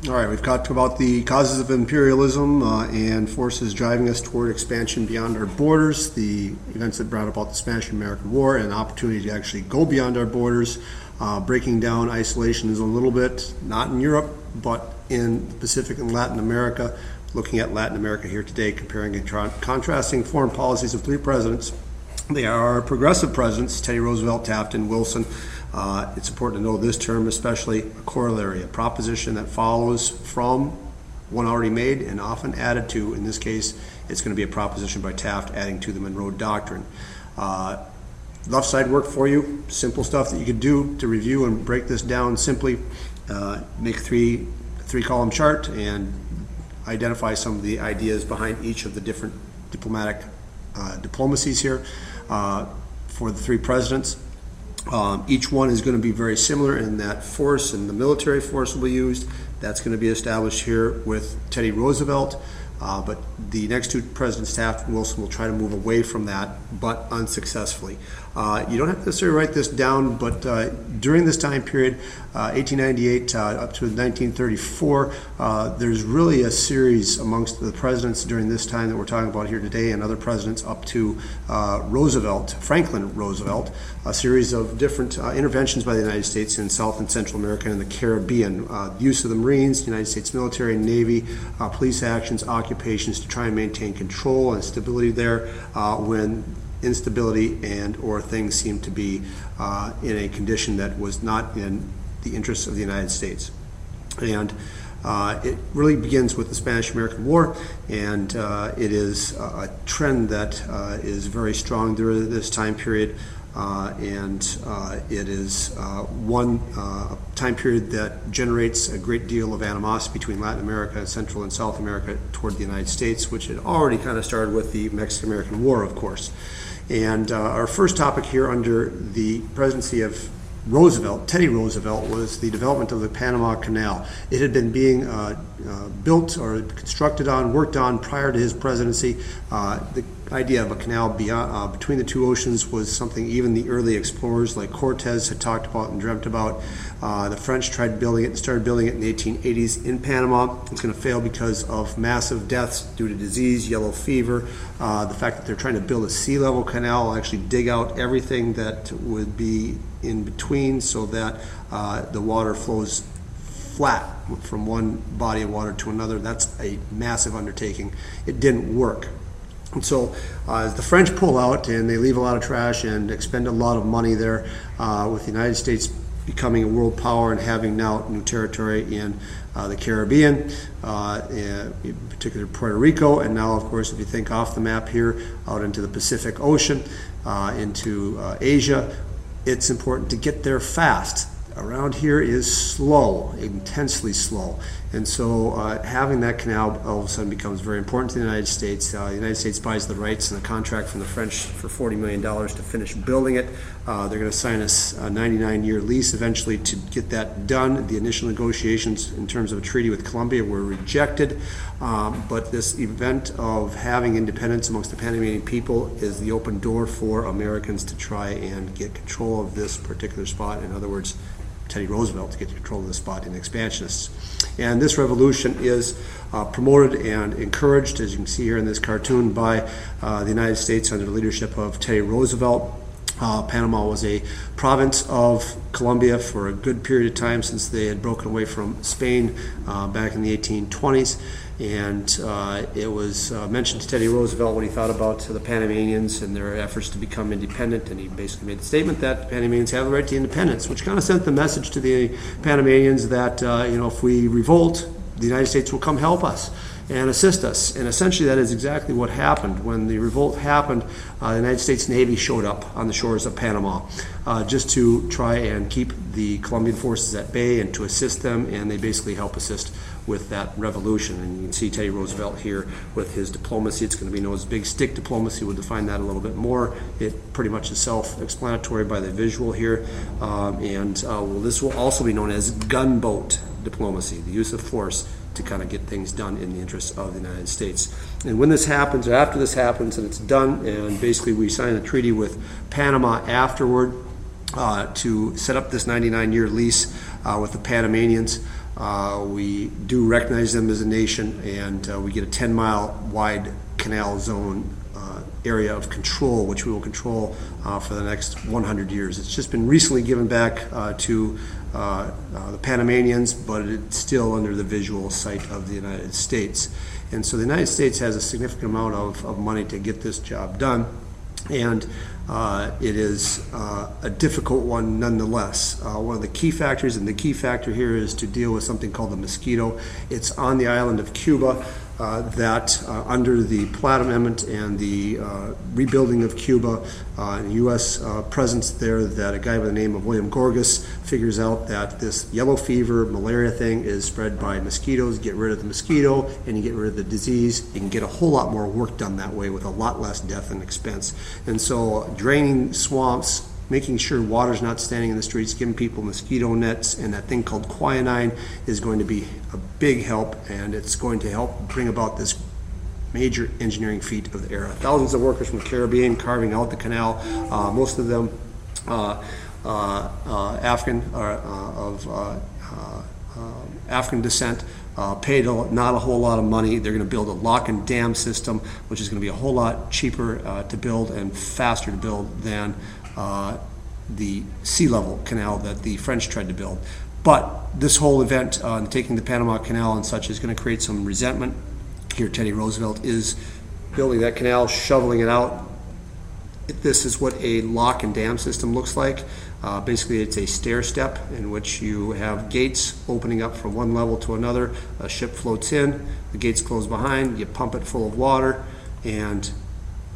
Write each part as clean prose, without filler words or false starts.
All right, we've talked about the causes of imperialism and forces driving us toward expansion beyond our borders, the events that brought about the Spanish-American War, and the opportunity to actually go beyond our borders, breaking down isolationism a little bit, not in Europe, but in the Pacific and Latin America, looking at Latin America here today, comparing and contrasting foreign policies of three presidents. They are progressive presidents, Teddy Roosevelt, Taft, and Wilson. It's important to know this term, especially a corollary, a proposition that follows from one already made and often added to. In this case, it's going to be a proposition by Taft adding to the Monroe Doctrine. Left side work for you, simple stuff that you could do to review and break this down simply. Make a three-column chart and identify some of the ideas behind each of the different diplomacies here for the three presidents. Each one is going to be very similar in that force, and the military force will be used. That's going to be established here with Teddy Roosevelt, but the next two presidents, Taft and Wilson, will try to move away from that, but unsuccessfully. You don't have to necessarily write this down, but during this time period, 1898 up to 1934, there's really a series amongst the presidents during this time that we're talking about here today, and other presidents up to Franklin Roosevelt, a series of different interventions by the United States in South and Central America and the Caribbean. Use of the Marines, United States military and Navy, police actions, occupations to try and maintain control and stability there when instability and or things seem to be in a condition that was not in the interests of the United States. And it really begins with the Spanish-American War, and it is a trend that is very strong during this time period, and it is one time period that generates a great deal of animosity between Latin America, Central and South America toward the United States, which had already kind of started with the Mexican-American War, of course. And our first topic here under the presidency of Roosevelt, Teddy Roosevelt, was the development of the Panama Canal. It had been being built or constructed on, worked on prior to his presidency. The idea of a canal beyond, between the two oceans was something even the early explorers like Cortez had talked about and dreamt about. The French tried building it and started building it in the 1880s in Panama. It's going to fail because of massive deaths due to disease, yellow fever, the fact that they're trying to build a sea level canal, actually dig out everything that would be in between so that the water flows flat from one body of water to another. That's a massive undertaking. It didn't work. And so as the French pull out and they leave a lot of trash and expend a lot of money there, with the United States becoming a world power and having now new territory in the Caribbean, in particular Puerto Rico, and now of course if you think off the map here out into the Pacific Ocean, into Asia, it's important to get there fast. Around here is slow, intensely slow. And so having that canal all of a sudden becomes very important to the United States. The United States buys the rights and the contract from the French for $40 million to finish building it. They're going to sign us a 99-year lease eventually to get that done. The initial negotiations in terms of a treaty with Colombia were rejected. But this event of having independence amongst the Panamanian people is the open door for Americans to try and get control of this particular spot. In other words, Teddy Roosevelt to get control of the spot in expansionists. And this revolution is promoted and encouraged, as you can see here in this cartoon, by the United States under the leadership of Teddy Roosevelt. Panama was a province of Colombia for a good period of time since they had broken away from Spain back in the 1820s. And it was mentioned to Teddy Roosevelt when he thought about the Panamanians and their efforts to become independent, and he basically made the statement that the Panamanians have the right to independence, which kind of sent the message to the Panamanians that if we revolt, the United States will come help us and assist us. And essentially that is exactly what happened. When the revolt happened, the United States Navy showed up on the shores of Panama just to try and keep the Colombian forces at bay and to assist them, and they basically help assist with that revolution. And you can see Teddy Roosevelt here with his diplomacy. It's going to be known as big stick diplomacy. We'll define that a little bit more. It pretty much is self-explanatory by the visual here. This will also be known as gunboat diplomacy, the use of force to kind of get things done in the interests of the United States. And when this happens, or after this happens and it's done, and basically we sign a treaty with Panama afterward to set up this 99-year lease with the Panamanians, We do recognize them as a nation, and we get a 10-mile wide canal zone area of control, which we will control for the next 100 years. It's just been recently given back to the Panamanians, but it's still under the visual sight of the United States. And so the United States has a significant amount of money to get this job done, and it is a difficult one nonetheless. One of the key factors, and the key factor here, is to deal with something called the mosquito. It's on the island of Cuba. That under the Platt Amendment and the rebuilding of Cuba, and U.S. presence there, that a guy by the name of William Gorgas figures out that this yellow fever, malaria thing is spread by mosquitoes. Get rid of the mosquito and you get rid of the disease. You can get a whole lot more work done that way with a lot less death and expense. And so draining swamps, making sure water's not standing in the streets, giving people mosquito nets, and that thing called quinine is going to be a big help, and it's going to help bring about this major engineering feat of the era. Thousands of workers from the Caribbean carving out the canal, most of them African African descent, paid not a whole lot of money. They're going to build a lock and dam system, which is going to be a whole lot cheaper to build and faster to build than the sea level canal that the French tried to build. But this whole event, taking the Panama Canal and such, is going to create some resentment. Here Teddy Roosevelt is building that canal, shoveling it out. This is what a lock and dam system looks like. Basically, it's a stair step in which you have gates opening up from one level to another. A ship floats in, the gates close behind, you pump it full of water, and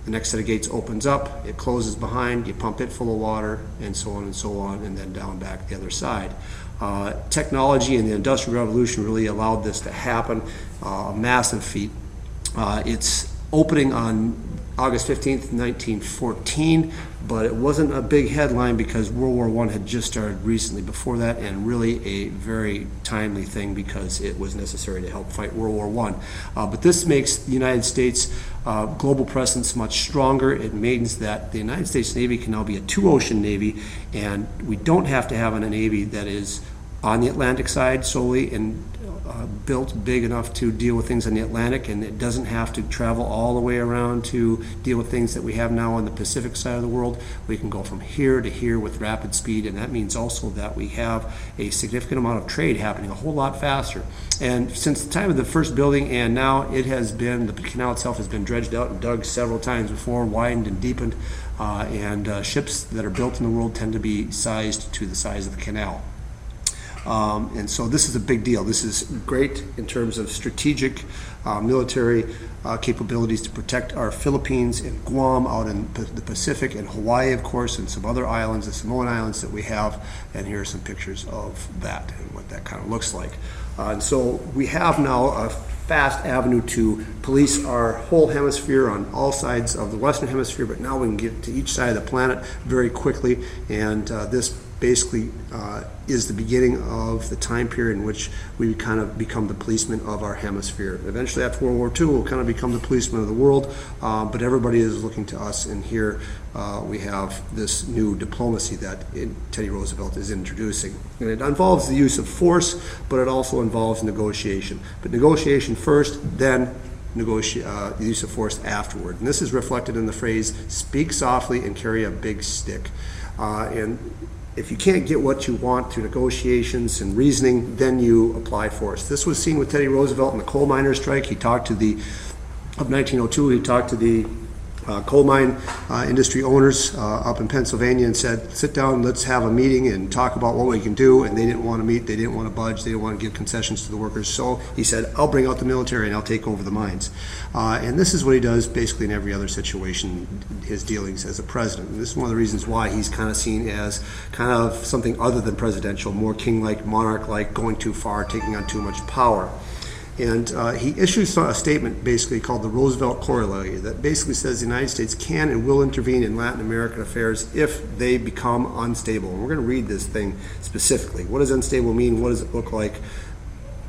the next set of gates opens up, it closes behind, you pump it full of water, and so on, and then down back the other side. Technology and the Industrial Revolution really allowed this to happen, a massive feat. It's opening on August 15th, 1914, but it wasn't a big headline because World War I had just started recently before that, and really a very timely thing because it was necessary to help fight World War I. But this makes the United States global presence much stronger. It means that the United States Navy can now be a two-ocean Navy, and we don't have to have a Navy that is on the Atlantic side solely and built big enough to deal with things on the Atlantic, and it doesn't have to travel all the way around to deal with things that we have now on the Pacific side of the world. We can go from here to here with rapid speed, and that means also that we have a significant amount of trade happening a whole lot faster. And since the time of the first building and now, it has been, the canal itself has been dredged out and dug several times before, widened and deepened, and ships that are built in the world tend to be sized to the size of the canal. And so this is a big deal. This is great in terms of strategic military capabilities to protect our Philippines and Guam out in the Pacific, and Hawaii, of course, and some other islands, the Samoan Islands that we have. And here are some pictures of that and what that kind of looks like. And so we have now a fast avenue to police our whole hemisphere on all sides of the Western Hemisphere, but now we can get to each side of the planet very quickly, and this basically is the beginning of the time period in which we kind of become the policeman of our hemisphere. Eventually, after World War II, we'll kind of become the policeman of the world, but everybody is looking to us, and here we have this new diplomacy that Teddy Roosevelt is introducing. And it involves the use of force, but it also involves negotiation. But negotiation first, then the use of force afterward. And this is reflected in the phrase, speak softly and carry a big stick. And if you can't get what you want through negotiations and reasoning, then you apply force. This was seen with Teddy Roosevelt in the coal miners' strike. He talked to of 1902, he talked to the coal mine industry owners up in Pennsylvania and said, sit down, let's have a meeting and talk about what we can do. And they didn't want to meet, they didn't want to budge, they didn't want to give concessions to the workers. So he said, I'll bring out the military and I'll take over the mines. And this is what he does basically in every other situation, his dealings as a president. And this is one of the reasons why he's kind of seen as kind of something other than presidential, more king-like, monarch-like, going too far, taking on too much power. And he issues a statement basically called the Roosevelt Corollary that basically says the United States can and will intervene in Latin American affairs if they become unstable. And we're going to read this thing specifically. What does unstable mean? What does it look like?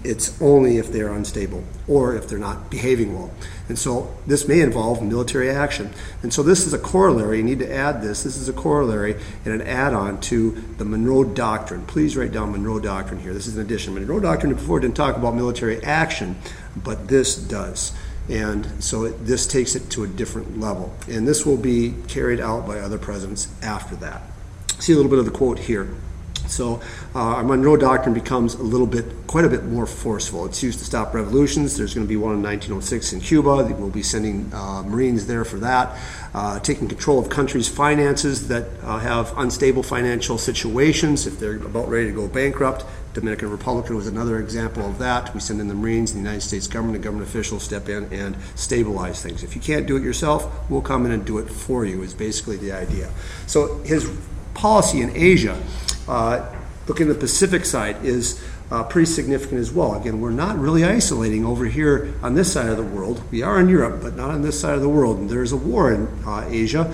it's only if they're unstable or if they're not behaving well. And so this may involve military action. And so this is a corollary. You need to add this. This is a corollary and an add-on to the Monroe Doctrine. Please write down Monroe Doctrine here. This is an addition. Monroe Doctrine before didn't talk about military action, but this does. And so this takes it to a different level. And this will be carried out by other presidents after that. See a little bit of the quote here. So our Monroe Doctrine becomes quite a bit more forceful. It's used to stop revolutions. There's going to be one in 1906 in Cuba. We'll be sending Marines there for that. Taking control of countries' finances that have unstable financial situations if they're about ready to go bankrupt. Dominican Republic was another example of that. We send in the Marines, the United States government and government officials step in and stabilize things. If you can't do it yourself, we'll come in and do it for you is basically the idea. So his policy in Asia, looking at the Pacific side, is pretty significant as well. Again, we're not really isolating over here on this side of the world. We are in Europe, but not on this side of the world. And there's a war in Asia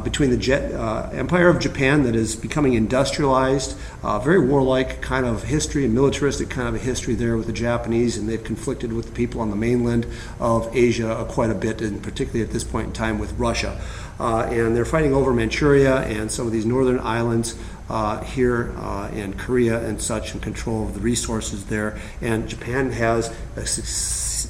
between the Empire of Japan that is becoming industrialized, very warlike kind of history and militaristic kind of a history there with the Japanese, and they've conflicted with the people on the mainland of Asia quite a bit, and particularly at this point in time with Russia. And they're fighting over Manchuria and some of these northern islands here in Korea and such, and control of the resources there. And Japan has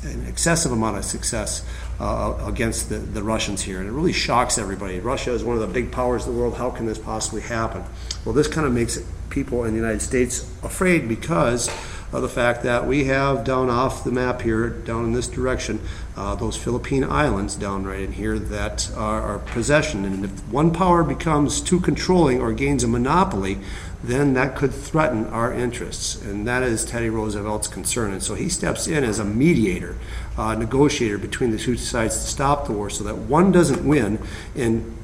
an excessive amount of success against the Russians here, and it really shocks everybody. Russia is one of the big powers of the world. How can this possibly happen? Well, this kind of makes people in the United States afraid because of the fact that we have down off the map here, down in this direction, those Philippine islands down right in here that are our possession. And if one power becomes too controlling or gains a monopoly, then that could threaten our interests. And that is Teddy Roosevelt's concern. And so he steps in as a mediator, negotiator between the two sides to stop the war so that one doesn't win and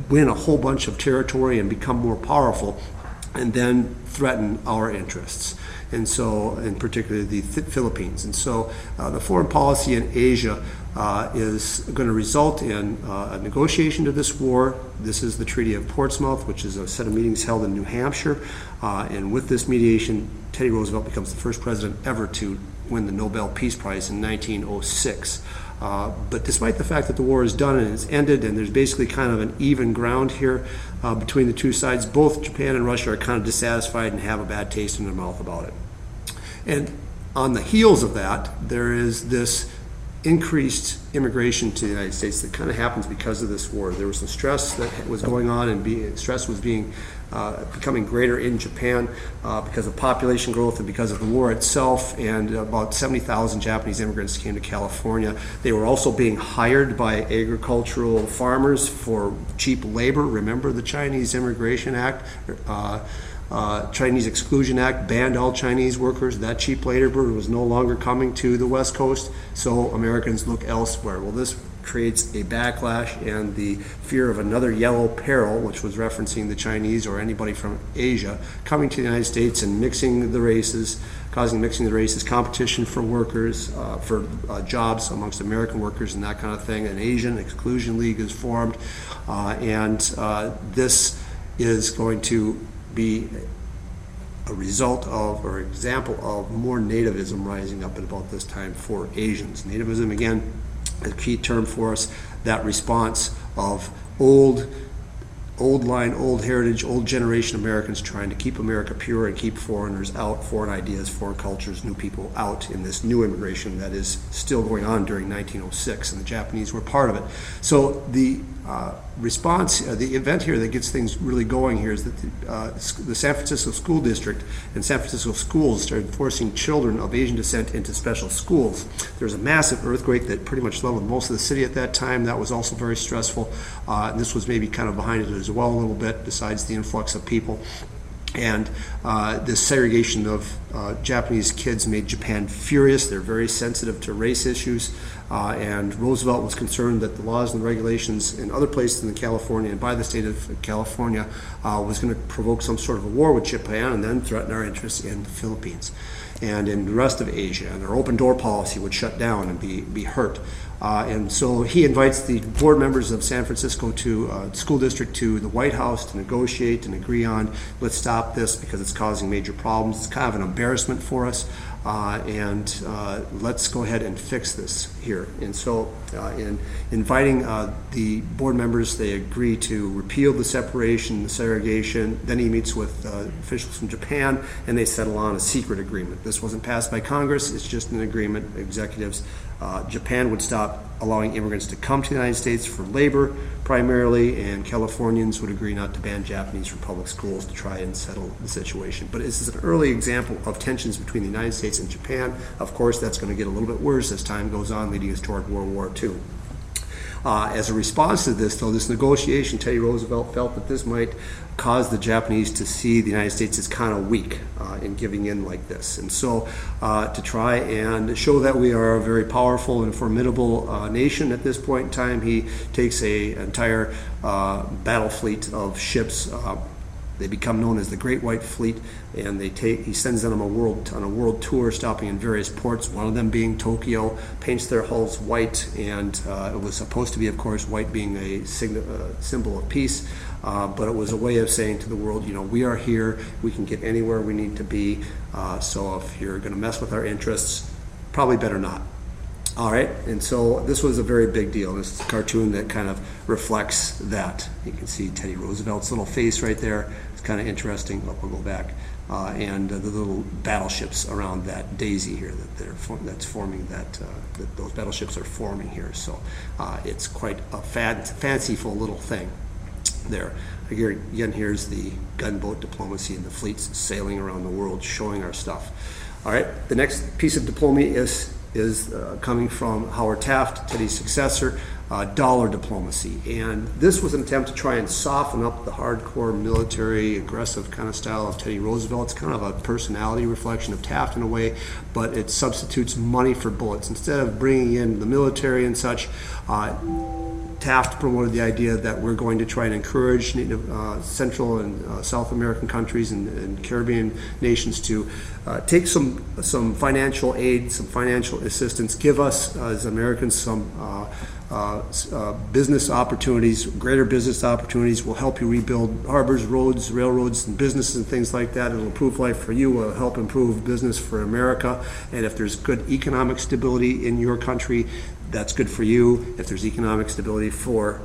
win a whole bunch of territory and become more powerful and then threaten our interests. And so, in particular, the Philippines. And so the foreign policy in Asia is going to result in a negotiation to this war. This is the Treaty of Portsmouth, which is a set of meetings held in New Hampshire. And with this mediation, Teddy Roosevelt becomes the first president ever to win the Nobel Peace Prize in 1906. But despite the fact that the war is done and it's ended and there's basically kind of an even ground here between the two sides, both Japan and Russia are kind of dissatisfied and have a bad taste in their mouth about it. And on the heels of that, there is this increased immigration to the United States that kind of happens because of this war. There was some stress that was going on, and stress was becoming greater in Japan because of population growth and because of the war itself. And about 70,000 Japanese immigrants came to California. They were also being hired by agricultural farmers for cheap labor. Remember the Chinese Immigration Act? Chinese Exclusion Act banned all Chinese workers. That cheap labor was no longer coming to the West Coast, so Americans look elsewhere. Well, this creates a backlash and the fear of another yellow peril, which was referencing the Chinese or anybody from Asia coming to the United States and mixing the races, causing mixing the races, competition for workers, for jobs amongst American workers and that kind of thing. An Asian Exclusion League is formed, and this is going to be a result of or example of more nativism rising up at about this time for Asians. Nativism, again, a key term for us, that response of old line, old heritage, old generation Americans trying to keep America pure and keep foreigners out, foreign ideas, foreign cultures, new people out in this new immigration that is still going on during 1906, and the Japanese were part of it. So the response, the event here that gets things really going here is that the San Francisco School District and San Francisco schools started forcing children of Asian descent into special schools. There was a massive earthquake that pretty much leveled most of the city at that time. That was also very stressful. And this was maybe kind of behind it as well a little bit, besides the influx of people. And this segregation of Japanese kids made Japan furious. They're very sensitive to race issues. And Roosevelt was concerned that the laws and regulations in other places in California and by the state of California was going to provoke some sort of a war with Japan and then threaten our interests in the Philippines and in the rest of Asia. And their open door policy would shut down and be hurt. And so he invites the board members of San Francisco to school district to the White House to negotiate and agree on, let's stop this because it's causing major problems. It's kind of an embarrassment for us. and let's go ahead and fix this here. And so in inviting the board members, they agree to repeal the separation, the segregation. Then he meets with officials from Japan, and they settle on a secret agreement. This wasn't passed by Congress, it's just an agreement, executives. Japan would stop allowing immigrants to come to the United States for labor primarily, and Californians would agree not to ban Japanese from public schools to try and settle the situation. But this is an early example of tensions between the United States and Japan. Of course, that's going to get a little bit worse as time goes on, leading us toward World War II. As a response to this, though, this negotiation, Teddy Roosevelt felt that this might cause the Japanese to see the United States as kind of weak in giving in like this. And so to try and show that we are a very powerful and formidable nation at this point in time, he takes an entire battle fleet of ships. They become known as the Great White Fleet, and he sends them on a world tour, stopping in various ports, one of them being Tokyo, paints their hulls white, and it was supposed to be, of course, white being a symbol of peace, but it was a way of saying to the world, we are here, we can get anywhere we need to be, so if you're going to mess with our interests, probably better not. All right, and so this was a very big deal. This is a cartoon that kind of reflects that. You can see Teddy Roosevelt's little face right there. It's kind of interesting. We'll go back. And the little battleships around that daisy here that's forming that those battleships are forming here. So it's quite a fanciful little thing there. Again, here's the gunboat diplomacy and the fleets sailing around the world showing our stuff. All right, the next piece of diplomacy is coming from Howard Taft, Teddy's successor, dollar diplomacy. And this was an attempt to try and soften up the hardcore military, aggressive kind of style of Teddy Roosevelt. It's kind of a personality reflection of Taft in a way, but it substitutes money for bullets. Instead of bringing in the military and such, Taft promoted the idea that we're going to try and encourage Central and South American countries and Caribbean nations to take some financial aid, some financial assistance, give us as Americans some business opportunities, greater business opportunities. Will help you rebuild harbors, roads, railroads, and businesses and things like that. It'll improve life for you. It'll help improve business for America. And if there's good economic stability in your country, that's good for you. If there's economic stability for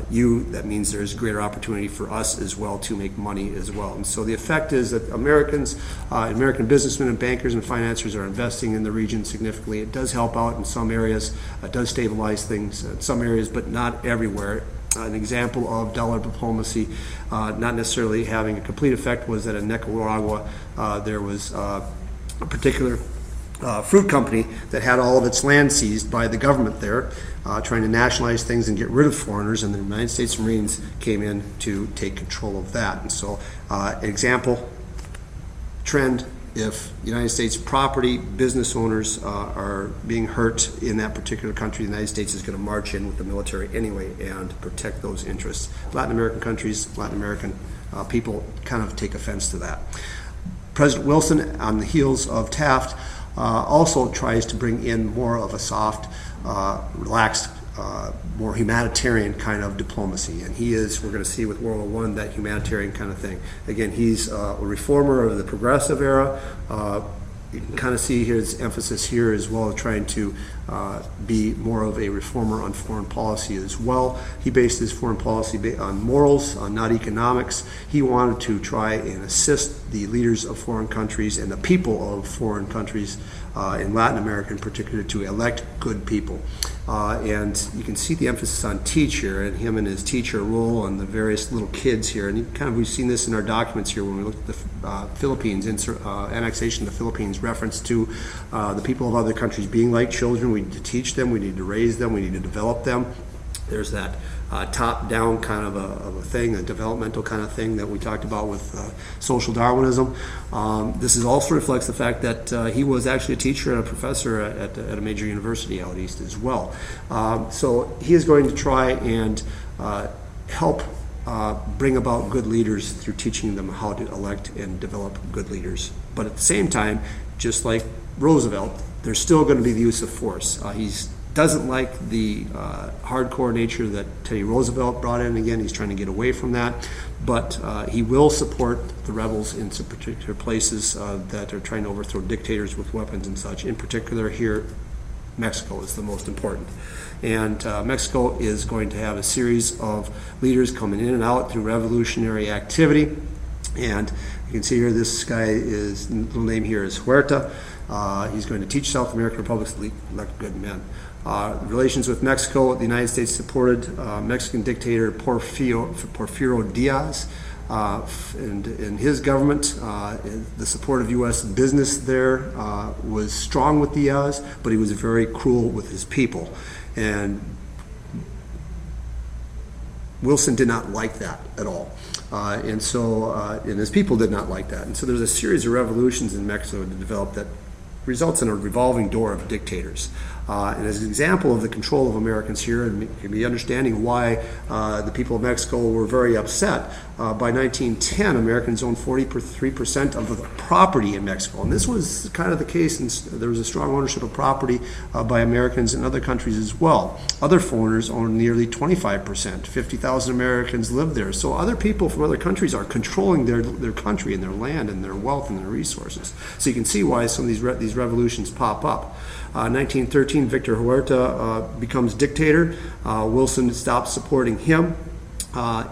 you, that means there's greater opportunity for us as well to make money as well. And so the effect is that American businessmen and bankers and financiers are investing in the region significantly. It does help out in some areas. It does stabilize things in some areas, but not everywhere. An example of dollar diplomacy not necessarily having a complete effect was that in Nicaragua there was a particular fruit company that had all of its land seized by the government there, trying to nationalize things and get rid of foreigners, and the United States Marines came in to take control of that. And so example, trend, if United States property, business owners are being hurt in that particular country, the United States is going to march in with the military anyway and protect those interests. Latin American countries, Latin American people kind of take offense to that. President Wilson, on the heels of Taft, also tries to bring in more of a soft, relaxed, more humanitarian kind of diplomacy. And he is, we're going to see with World War I, that humanitarian kind of thing. Again, he's a reformer of the progressive era. You can kind of see his emphasis here as well, trying to be more of a reformer on foreign policy as well. He based his foreign policy on morals, not economics. He wanted to try and assist the leaders of foreign countries and the people of foreign countries in Latin America in particular to elect good people. And you can see the emphasis on teach here, and him and his teacher role and the various little kids here. And we've seen this in our documents here when we looked at the Philippines, annexation of the Philippines, reference to the people of other countries being like children. We need to teach them, we need to raise them, we need to develop them. There's that top-down kind of a thing, a developmental kind of thing that we talked about with social Darwinism. This also reflects the fact that he was actually a teacher and a professor at a major university out east as well. So he is going to try and help bring about good leaders through teaching them how to elect and develop good leaders. But at the same time, just like Roosevelt, there's still going to be the use of force. He's doesn't like the hardcore nature that Teddy Roosevelt brought in. Again, he's trying to get away from that, but he will support the rebels in some particular places that are trying to overthrow dictators with weapons and such. In particular here, Mexico is the most important. And Mexico is going to have a series of leaders coming in and out through revolutionary activity. And you can see here, this guy is, the little name here is Huerta. He's going to teach South American republics to elect good men. Relations with Mexico, the United States supported Mexican dictator Porfirio Diaz. And in his government, the support of U.S. business there was strong with Diaz, but he was very cruel with his people. And Wilson did not like that at all. And his people did not like that. And so there's a series of revolutions in Mexico to develop that results in a revolving door of dictators. And as an example of the control of Americans here, and maybe understanding why the people of Mexico were very upset, by 1910, Americans owned 43% of the property in Mexico. And this was kind of the case, and there was a strong ownership of property by Americans in other countries as well. Other foreigners owned nearly 25%. 50,000 Americans lived there. So other people from other countries are controlling their country and their land and their wealth and their resources. So you can see why some of these revolutions pop up. 1913, Victor Huerta becomes dictator. Wilson stops supporting him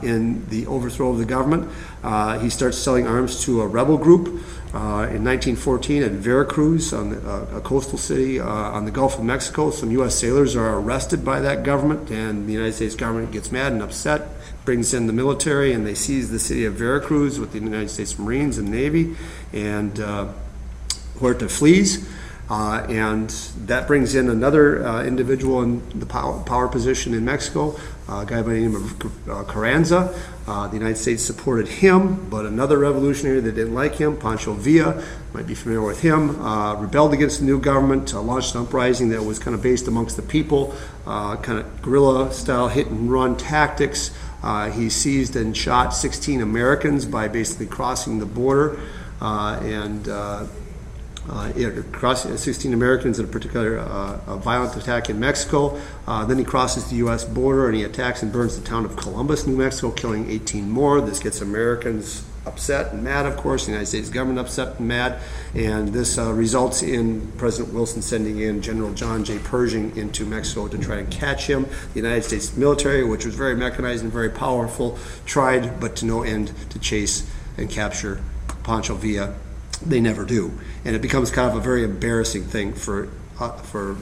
in the overthrow of the government. He starts selling arms to a rebel group. In 1914, at Veracruz, a coastal city on the Gulf of Mexico, some U.S. sailors are arrested by that government, and the United States government gets mad and upset, brings in the military, and they seize the city of Veracruz with the United States Marines and Navy, and Huerta flees. And that brings in another individual in the power position in Mexico, a guy by the name of Carranza. The United States supported him, but another revolutionary that didn't like him, Pancho Villa, might be familiar with him, rebelled against the new government, launched an uprising that was kind of based amongst the people, kind of guerrilla-style hit-and-run tactics. He seized and shot 16 Americans by basically crossing the border, crossing 16 Americans in a particular violent attack in Mexico. Then he crosses the U.S. border and he attacks and burns the town of Columbus, New Mexico, killing 18 more. This gets Americans upset and mad, of course, the United States government upset and mad, and this results in President Wilson sending in General John J. Pershing into Mexico to try and catch him. The United States military, which was very mechanized and very powerful, tried, but to no end, to chase and capture Pancho Villa. They never do, and it becomes kind of a very embarrassing thing for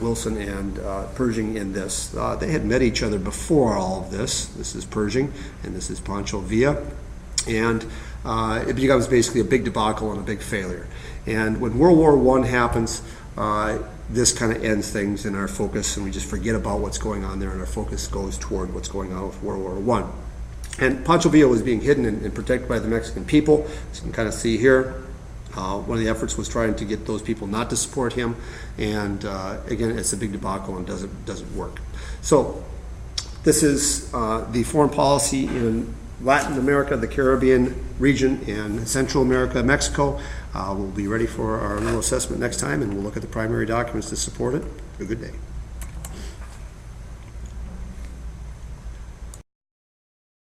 Wilson and Pershing in this. They had met each other before all of this. This is Pershing, and this is Pancho Villa, and it becomes basically a big debacle and a big failure. And when World War I happens, this kind of ends things in our focus, and we just forget about what's going on there, and our focus goes toward what's going on with World War I. And Pancho Villa was being hidden and protected by the Mexican people, as you can kind of see here. One of the efforts was trying to get those people not to support him, and again, it's a big debacle and doesn't work. So this is the foreign policy in Latin America, the Caribbean region, and Central America, Mexico. We'll be ready for our little assessment next time, and we'll look at the primary documents to support it. Have a good day.